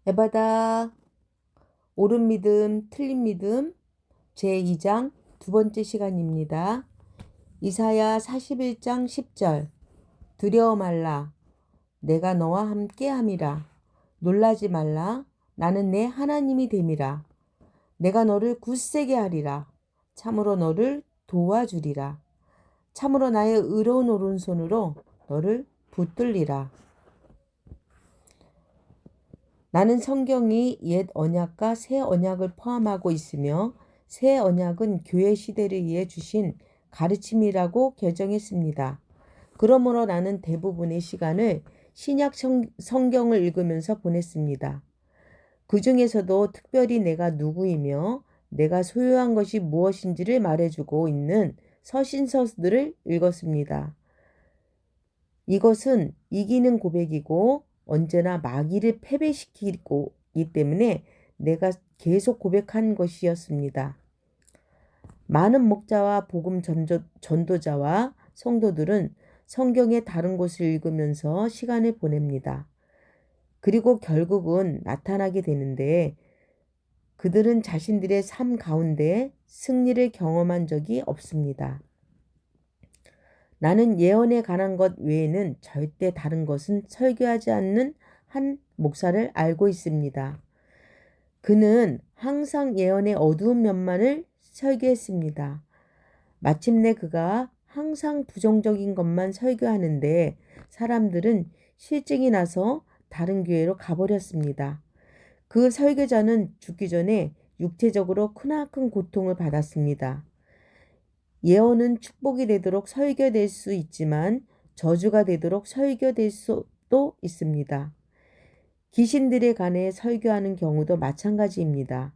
에바다 옳은 믿음, 틀린 믿음 제2장 두 번째 시간입니다. 이사야 41장 10절 두려워 말라 내가 너와 함께함이라 놀라지 말라 나는 내 하나님이 됨이라 내가 너를 굳세게 하리라 참으로 너를 도와주리라 참으로 나의 의로운 오른손으로 너를 붙들리라. 나는 성경이 옛 언약과 새 언약을 포함하고 있으며 새 언약은 교회 시대를 위해 주신 가르침이라고 개정했습니다. 그러므로 나는 대부분의 시간을 신약 성경을 읽으면서 보냈습니다. 그 중에서도 특별히 내가 누구이며 내가 소유한 것이 무엇인지를 말해주고 있는 서신서들을 읽었습니다. 이것은 이기는 고백이고 언제나 마귀를 패배시키기 때문에 내가 계속 고백한 것이었습니다. 많은 목자와 복음 전도자와 성도들은 성경의 다른 곳을 읽으면서 시간을 보냅니다. 그리고 결국은 나타나게 되는데 그들은 자신들의 삶 가운데 승리를 경험한 적이 없습니다. 나는 예언에 관한 것 외에는 절대 다른 것은 설교하지 않는 한 목사를 알고 있습니다. 그는 항상 예언의 어두운 면만을 설교했습니다. 마침내 그가 항상 부정적인 것만 설교하는데 사람들은 실증이 나서 다른 교회로 가버렸습니다. 그 설교자는 죽기 전에 육체적으로 크나큰 고통을 받았습니다. 예언은 축복이 되도록 설교될 수 있지만 저주가 되도록 설교될 수도 있습니다. 귀신들에 관해 설교하는 경우도 마찬가지입니다.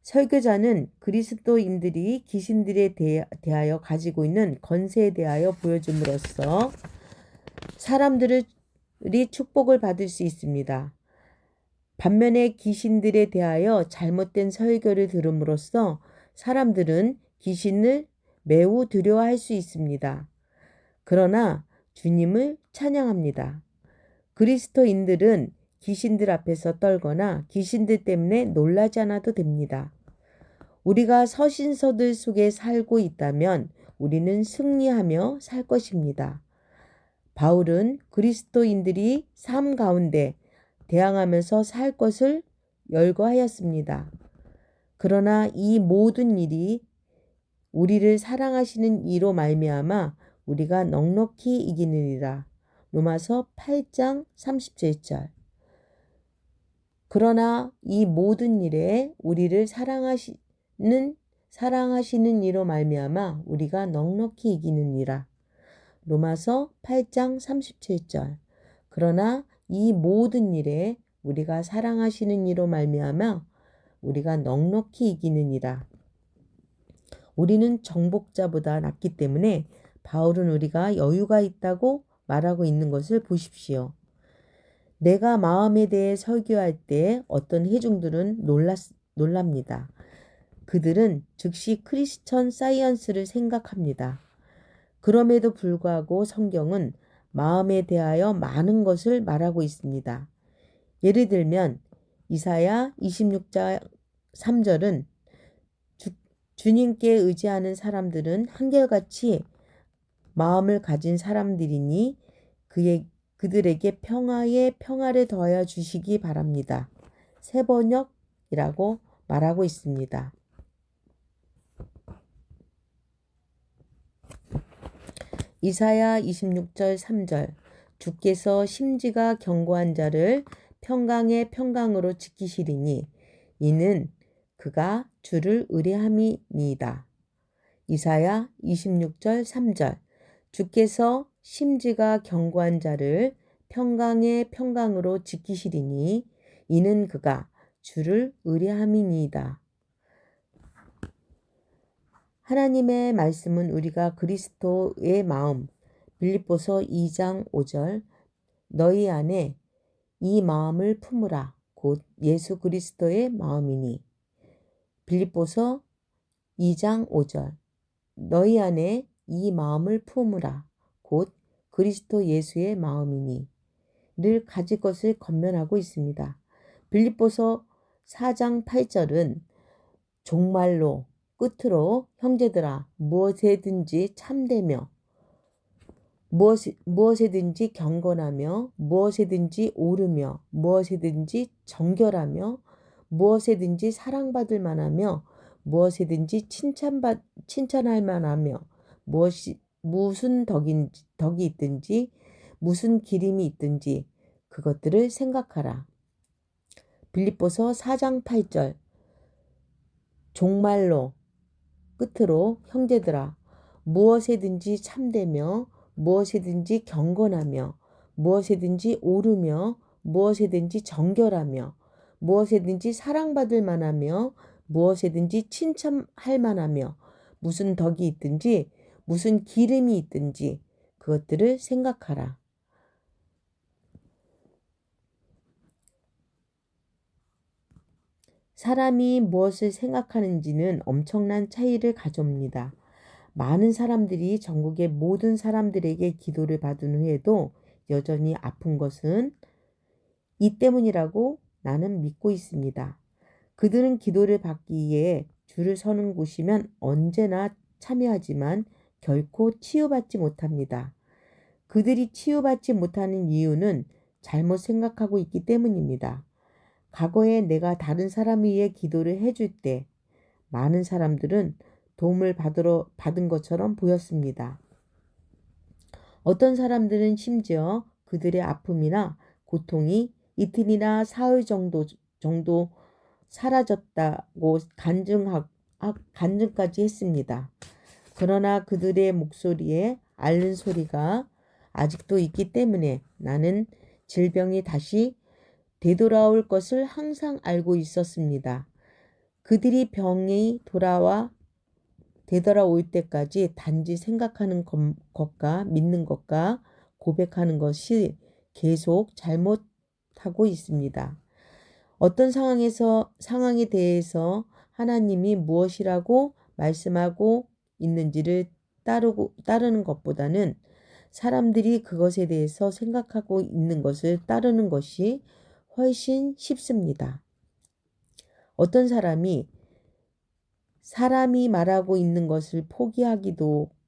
설교자는 그리스도인들이 귀신들에 대하여 가지고 있는 권세에 대하여 보여줌으로써 사람들이 축복을 받을 수 있습니다. 반면에 귀신들에 대하여 잘못된 설교를 들음으로써 사람들은 귀신을 매우 두려워할 수 있습니다. 그러나 주님을 찬양합니다. 그리스도인들은 귀신들 앞에서 떨거나 귀신들 때문에 놀라지 않아도 됩니다. 우리가 서신서들 속에 살고 있다면 우리는 승리하며 살 것입니다. 바울은 그리스도인들이 삶 가운데 대항하면서 살 것을 열거하였습니다. 그러나 이 모든 일이 우리를 사랑하시는 이로 말미암아 우리가 넉넉히 이기느니라. 로마서 8장 37절. 그러나 이 모든 일에 우리를 사랑하시는 이로 말미암아 우리가 넉넉히 이기느니라. 로마서 8장 37절. 그러나 이 모든 일에 우리가 사랑하시는 이로 말미암아 우리가 넉넉히 이기느니라. 우리는 정복자보다 낫기 때문에 바울은 우리가 여유가 있다고 말하고 있는 것을 보십시오. 내가 마음에 대해 설교할 때 어떤 회중들은 놀랍니다. 그들은 즉시 크리스천 사이언스를 생각합니다. 그럼에도 불구하고 성경은 마음에 대하여 많은 것을 말하고 있습니다. 예를 들면 이사야 26장 3절은 주님께 의지하는 사람들은 한결같이 마음을 가진 사람들이니 그들에게 평화를 더하여 주시기 바랍니다. 새 번역이라고 말하고 있습니다. 이사야 26절 3절 주께서 심지가 견고한 자를 평강의 평강으로 지키시리니 이는 그가 주를 의뢰함이니이다. 이사야 26절 3절 주께서 심지가 견고한 자를 평강의 평강으로 지키시리니 이는 그가 주를 의뢰함이니이다. 하나님의 말씀은 우리가 그리스도의 마음 빌립보서 2장 5절 너희 안에 이 마음을 품으라 곧 예수 그리스도의 마음이니 빌립보서 2장 5절 너희 안에 이 마음을 품으라 곧 그리스도 예수의 마음이니 를 가질 것을 권면하고 있습니다. 빌립보서 4장 8절은 종말로 끝으로 형제들아 무엇에든지 참되며 무엇에든지 경건하며 무엇에든지 옳으며 무엇에든지 정결하며 무엇에든지 사랑받을 만하며 무엇에든지 칭찬할 만하며 무슨 덕이 있든지 무슨 기림이 있든지 그것들을 생각하라. 빌립보서 4장 8절 종말로 끝으로 형제들아 무엇에든지 참되며 무엇이든지 경건하며 무엇이든지 옳으며 무엇이든지 정결하며 무엇이든지 사랑받을 만하며 무엇이든지 칭찬할 만하며 무슨 덕이 있든지 무슨 기름이 있든지 그것들을 생각하라. 사람이 무엇을 생각하는지는 엄청난 차이를 가져옵니다. 많은 사람들이 전국의 모든 사람들에게 기도를 받은 후에도 여전히 아픈 것은 이 때문이라고 나는 믿고 있습니다. 그들은 기도를 받기 위해 줄을 서는 곳이면 언제나 참여하지만 결코 치유받지 못합니다. 그들이 치유받지 못하는 이유는 잘못 생각하고 있기 때문입니다. 과거에 내가 다른 사람을 위해 기도를 해줄 때 많은 사람들은 도움을 받은 것처럼 보였습니다. 어떤 사람들은 심지어 그들의 아픔이나 고통이 이틀이나 사흘 정도 사라졌다고 간증까지 했습니다. 그러나 그들의 목소리에 앓는 소리가 아직도 있기 때문에 나는 질병이 다시 되돌아올 것을 항상 알고 있었습니다. 그들이 병이 되돌아올 때까지 단지 생각하는 것과 믿는 것과 고백하는 것이 계속 잘못하고 있습니다. 어떤 상황에 대해서 하나님이 무엇이라고 말씀하고 있는지를 따르는 것보다는 사람들이 그것에 대해서 생각하고 있는 것을 따르는 것이 훨씬 쉽습니다. 어떤 사람이 말하고 있는 것을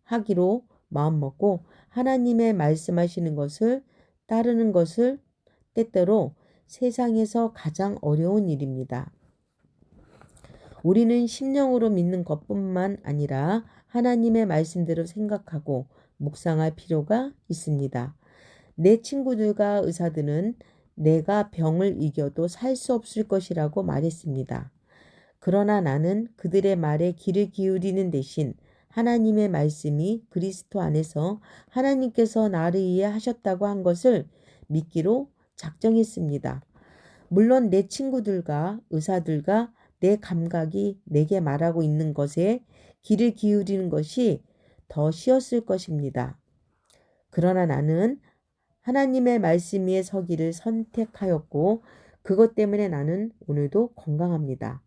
하기로 마음먹고 하나님의 말씀하시는 것을 따르는 것을 때때로 세상에서 가장 어려운 일입니다. 우리는 심령으로 믿는 것뿐만 아니라 하나님의 말씀대로 생각하고 묵상할 필요가 있습니다. 내 친구들과 의사들은 내가 병을 이겨도 살 수 없을 것이라고 말했습니다. 그러나 나는 그들의 말에 귀를 기울이는 대신 하나님의 말씀이 그리스도 안에서 하나님께서 나를 위해 하셨다고 한 것을 믿기로 작정했습니다. 물론 내 친구들과 의사들과 내 감각이 내게 말하고 있는 것에 귀를 기울이는 것이 더 쉬웠을 것입니다. 그러나 나는 하나님의 말씀 위에 서기를 선택하였고 그것 때문에 나는 오늘도 건강합니다.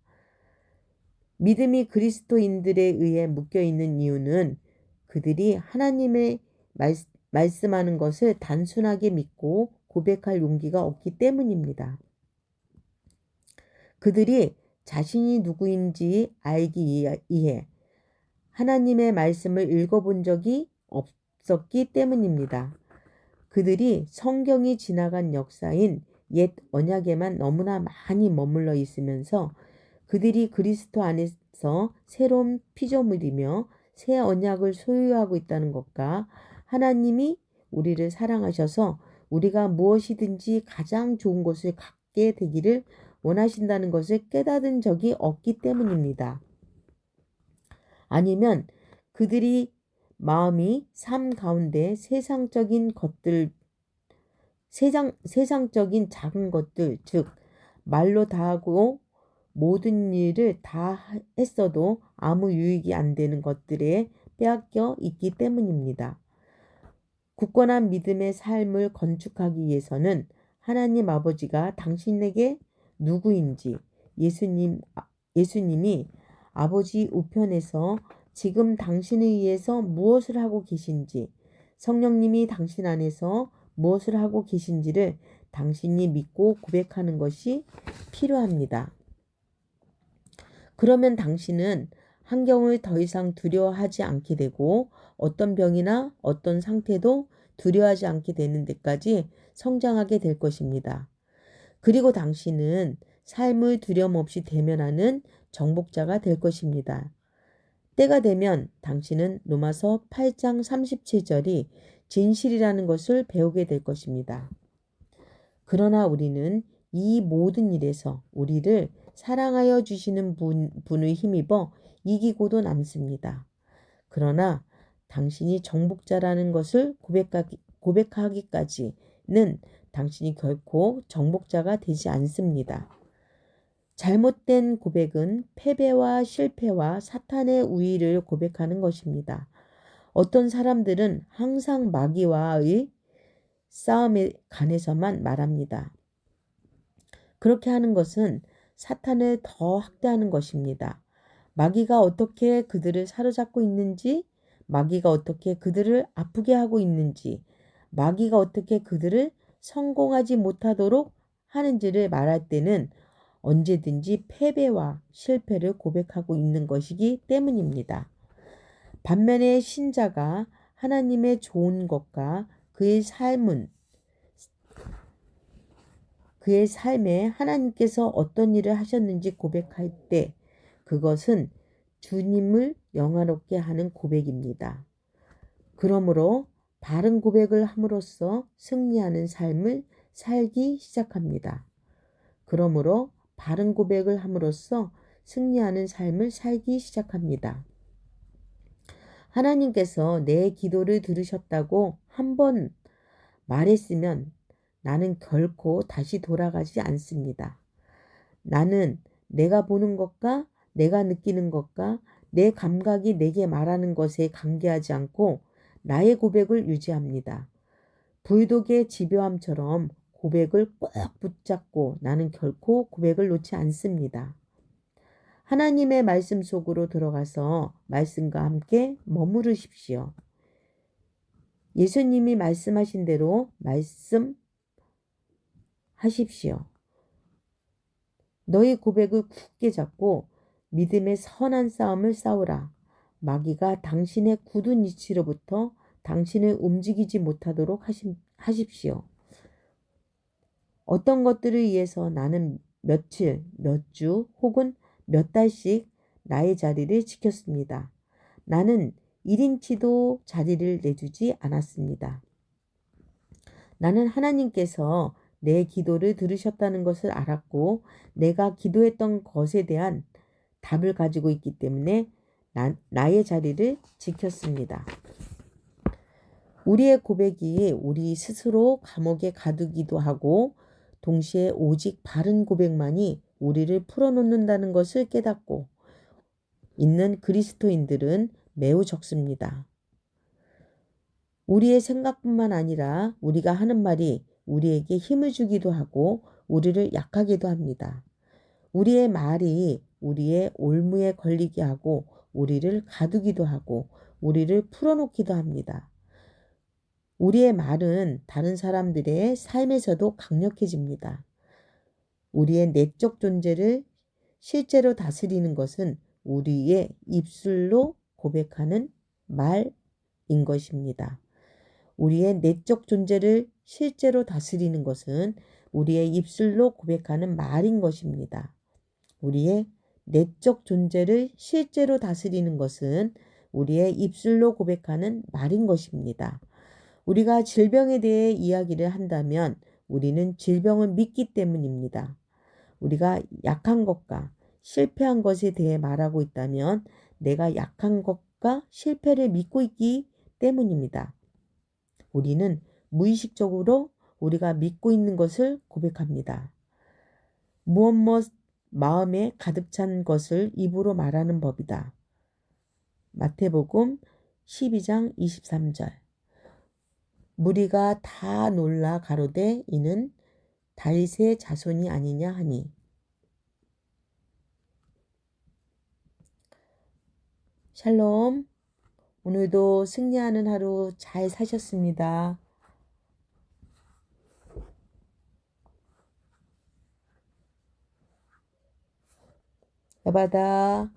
믿음이 그리스도인들에 의해 묶여있는 이유는 그들이 하나님의 말씀하는 것을 단순하게 믿고 고백할 용기가 없기 때문입니다. 그들이 자신이 누구인지 알기 위해 하나님의 말씀을 읽어본 적이 없었기 때문입니다. 그들이 성경이 지나간 역사인 옛 언약에만 너무나 많이 머물러 있으면서 그들이 그리스도 안에서 새로운 피조물이며 새 언약을 소유하고 있다는 것과 하나님이 우리를 사랑하셔서 우리가 무엇이든지 가장 좋은 것을 갖게 되기를 원하신다는 것을 깨닫은 적이 없기 때문입니다. 아니면 그들이 마음이 삶 가운데 세상적인 작은 것들, 즉 말로 다 하고 모든 일을 다 했어도 아무 유익이 안 되는 것들에 빼앗겨 있기 때문입니다. 굳건한 믿음의 삶을 건축하기 위해서는 하나님 아버지가 당신에게 누구인지 예수님이 아버지 우편에서 지금 당신을 위해서 무엇을 하고 계신지 성령님이 당신 안에서 무엇을 하고 계신지를 당신이 믿고 고백하는 것이 필요합니다. 그러면 당신은 환경을 더 이상 두려워하지 않게 되고 어떤 병이나 어떤 상태도 두려워하지 않게 되는 데까지 성장하게 될 것입니다. 그리고 당신은 삶을 두려움 없이 대면하는 정복자가 될 것입니다. 때가 되면 당신은 로마서 8장 37절이 진실이라는 것을 배우게 될 것입니다. 그러나 우리는 이 모든 일에서 우리를 사랑하여 주시는 분을 힘입어 이기고도 남습니다. 그러나 당신이 정복자라는 것을 고백하기까지는 당신이 결코 정복자가 되지 않습니다. 잘못된 고백은 패배와 실패와 사탄의 우위를 고백하는 것입니다. 어떤 사람들은 항상 마귀와의 싸움에 관해서만 말합니다. 그렇게 하는 것은 사탄을 더 확대하는 것입니다. 마귀가 어떻게 그들을 사로잡고 있는지, 마귀가 어떻게 그들을 아프게 하고 있는지, 마귀가 어떻게 그들을 성공하지 못하도록 하는지를 말할 때는 언제든지 패배와 실패를 고백하고 있는 것이기 때문입니다. 반면에 신자가 하나님의 좋은 것과 그의 삶에 하나님께서 어떤 일을 하셨는지 고백할 때 그것은 주님을 영화롭게 하는 고백입니다. 그러므로 바른 고백을 함으로써 승리하는 삶을 살기 시작합니다. 그러므로 바른 고백을 함으로써 승리하는 삶을 살기 시작합니다. 하나님께서 내 기도를 들으셨다고 한 번 말했으면 나는 결코 다시 돌아가지 않습니다. 나는 내가 보는 것과 내가 느끼는 것과 내 감각이 내게 말하는 것에 관계하지 않고 나의 고백을 유지합니다. 불독의 집요함처럼 고백을 꼭 붙잡고 나는 결코 고백을 놓지 않습니다. 하나님의 말씀 속으로 들어가서 말씀과 함께 머무르십시오. 예수님이 말씀하신 대로 말씀하십시오. 너희 고백을 굳게 잡고 믿음의 선한 싸움을 싸우라. 마귀가 당신의 굳은 이치로부터 당신을 움직이지 못하도록 하십시오. 어떤 것들을 위해서 나는 며칠, 몇 주 혹은 몇 달씩 나의 자리를 지켰습니다. 나는 1인치도 자리를 내주지 않았습니다. 나는 하나님께서 내 기도를 들으셨다는 것을 알았고 내가 기도했던 것에 대한 답을 가지고 있기 때문에 나의 자리를 지켰습니다. 우리의 고백이 우리 스스로 감옥에 가두기도 하고 동시에 오직 바른 고백만이 우리를 풀어놓는다는 것을 깨닫고 있는 그리스도인들은 매우 적습니다. 우리의 생각뿐만 아니라 우리가 하는 말이 우리에게 힘을 주기도 하고 우리를 약하게도 합니다. 우리의 말이 우리의 올무에 걸리게 하고 우리를 가두기도 하고 우리를 풀어놓기도 합니다. 우리의 말은 다른 사람들의 삶에서도 강력해집니다. 우리의 내적 존재를 실제로 다스리는 것은 우리의 입술로 고백하는 말인 것입니다. 우리의 내적 존재를 실제로 다스리는 것은 우리의 입술로 고백하는 말인 것입니다. 우리의 내적 존재를 실제로 다스리는 것은 우리의 입술로 고백하는 말인 것입니다. 우리가 질병에 대해 이야기를 한다면 우리는 질병을 믿기 때문입니다. 우리가 약한 것과 실패한 것에 대해 말하고 있다면 내가 약한 것과 실패를 믿고 있기 때문입니다. 우리는 무의식적으로 우리가 믿고 있는 것을 고백합니다. 무엇 마음에 가득 찬 것을 입으로 말하는 법이다. 마태복음 12장 23절. 무리가 다 놀라 가로되 이는 다윗의 자손이 아니냐 하니. 샬롬. 오늘도 승리하는 하루 잘 사셨습니다. 야바다.